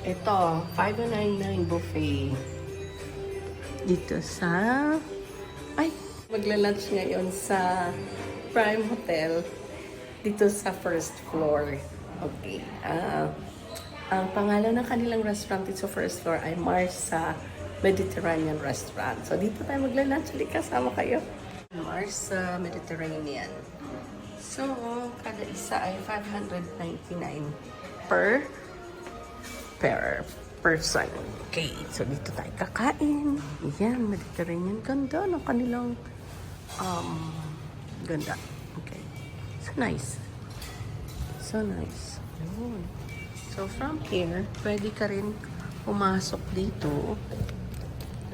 Ito, 599 buffet. Dito sa... Ay! Magla-lunch ngayon sa Prime Hotel. Dito sa first floor. Okay. Ang pangalan ng kanilang restaurant dito sa first floor ay Marsa Mediterranean Restaurant. So, dito tayo magla-lunch. Halika, kasama kayo. Marsa Mediterranean. So, kada isa ay 599 per person. Okay, so dito tayo kakain. Yan, Mediterranean. Ganda ng kanilang ganda. Okay. So nice. So nice. Ayun. So from here, pwede ka rin pumasok dito.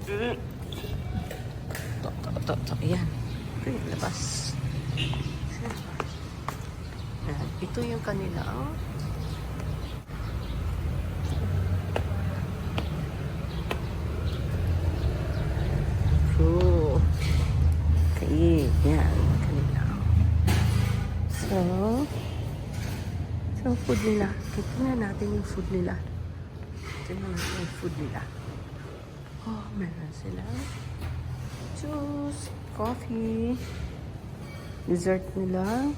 Ito. Yan. Okay, labas. Yan. Ito yung kanilang okay, yan, kanila. So food nila. Tingnan natin yung food nila. Oh, meron sila juice, coffee, dessert nila.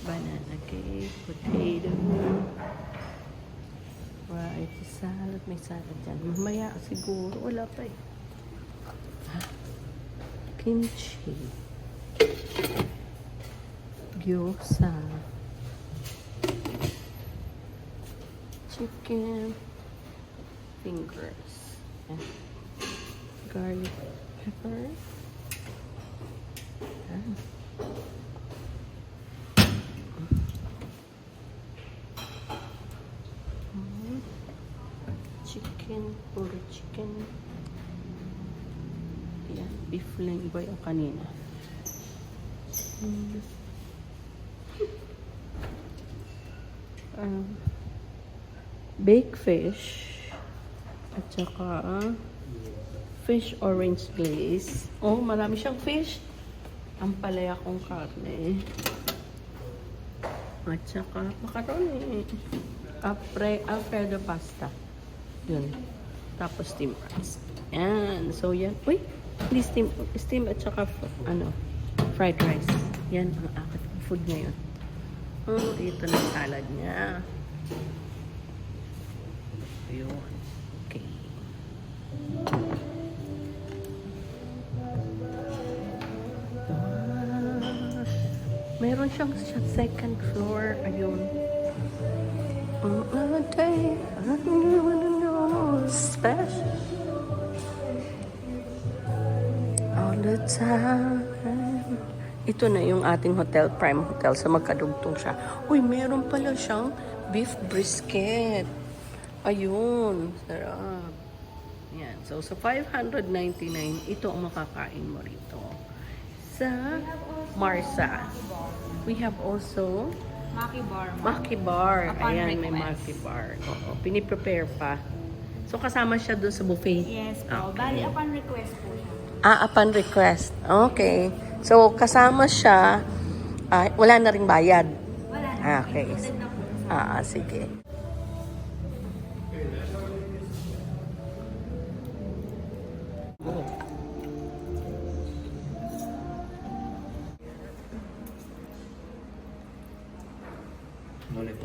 Banana cake, potato, variety salad. May salad dyan. Mamaya siguro. Wala pa eh. Kimchi. Gyoza. Chicken. Fingers. Garlic pepper. Chicken, puro chicken. Yan, beef lengboy ang kanina. Baked fish. At saka fish orange glaze. Oh, marami siyang fish. Ang palaya kong karne. At saka macaroni. Alfredo pasta. Yun. Tapos steam rice. Yan. So, yan. Uy! Hindi steam at saka, fried rice. Yan ang aking food ngayon. Oh, ito na salad niya. Ayun. Okay. Meron siyang second floor. Ayun. Special all the time. Ito na yung ating hotel, Prime Hotel, sa magkadugtong siya. Uy, meron pala siyang beef brisket. Ayun, sarap. Yan. So, sa 599, ito ang makakain mo rito. Sa Marsa. We have also Maki Bar. Ayan, may Maki Bar. Oo, piniprepare pa. So, kasama siya doon sa buffet? Yes po. Bali, upon request po siya. Upon request. Okay. So, kasama siya, wala na ring bayad? Wala na. Okay. Included na po. Sige.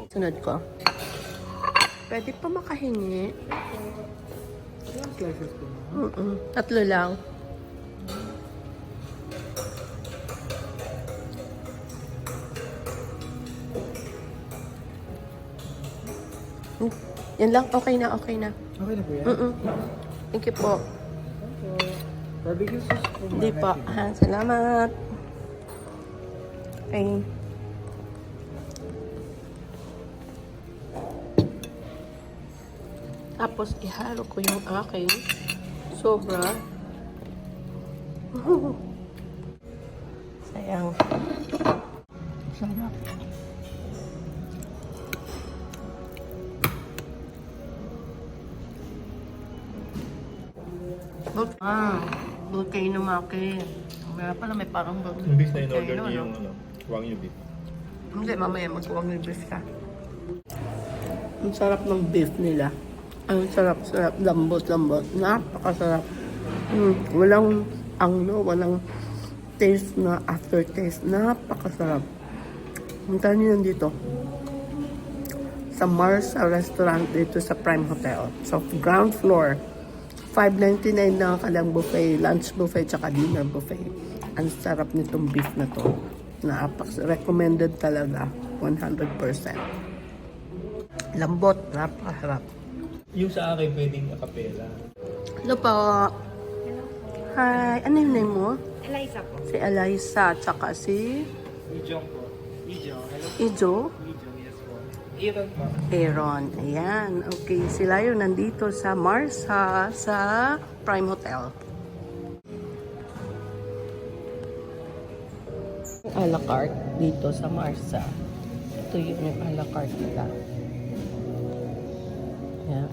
Sunod ko. Pwede pa makahingi. Tatlo lang. Yan lang. Okay na. Okay na po yan? Thank you po. Barbecue sauce po. Hindi po. Salamat. Okay. Tapos, ihalo ko yung aking sobra. Sayang. Sarap. volcano maki. Kaya pala may parang Yung beef na in-order volcano, niyo no? yung ano, Wagyu beef. Hindi, mamaya magkuwang ng beef ka. Ang sarap ng beef nila. Ang sarap-sarap, lambot-lambot. Napakasarap. Walang anglo, walang taste na aftertaste. Napakasarap. Punta niyo yan dito. Sa Mars restaurant dito sa Prime Hotel. So, ground floor. $5.99 na kalang buffet, lunch buffet, tsaka dinner buffet. Ang sarap nitong beef na to. Recommended talaga. 100%. Lambot, napakasarap. Yung sa akin, pwedeng acapella. Hello po. Hi. Ano yung name mo? Eliza po. Si Eliza, tsaka si Ijo po. Ijo. Hello. Ijo. Ijo, yes po. Aaron po. Aaron. Ayan. Okay. Sila yung nandito sa Mars sa Prime Hotel. A la carte dito sa Marsa. Ito yung a la carte nila. Ayan.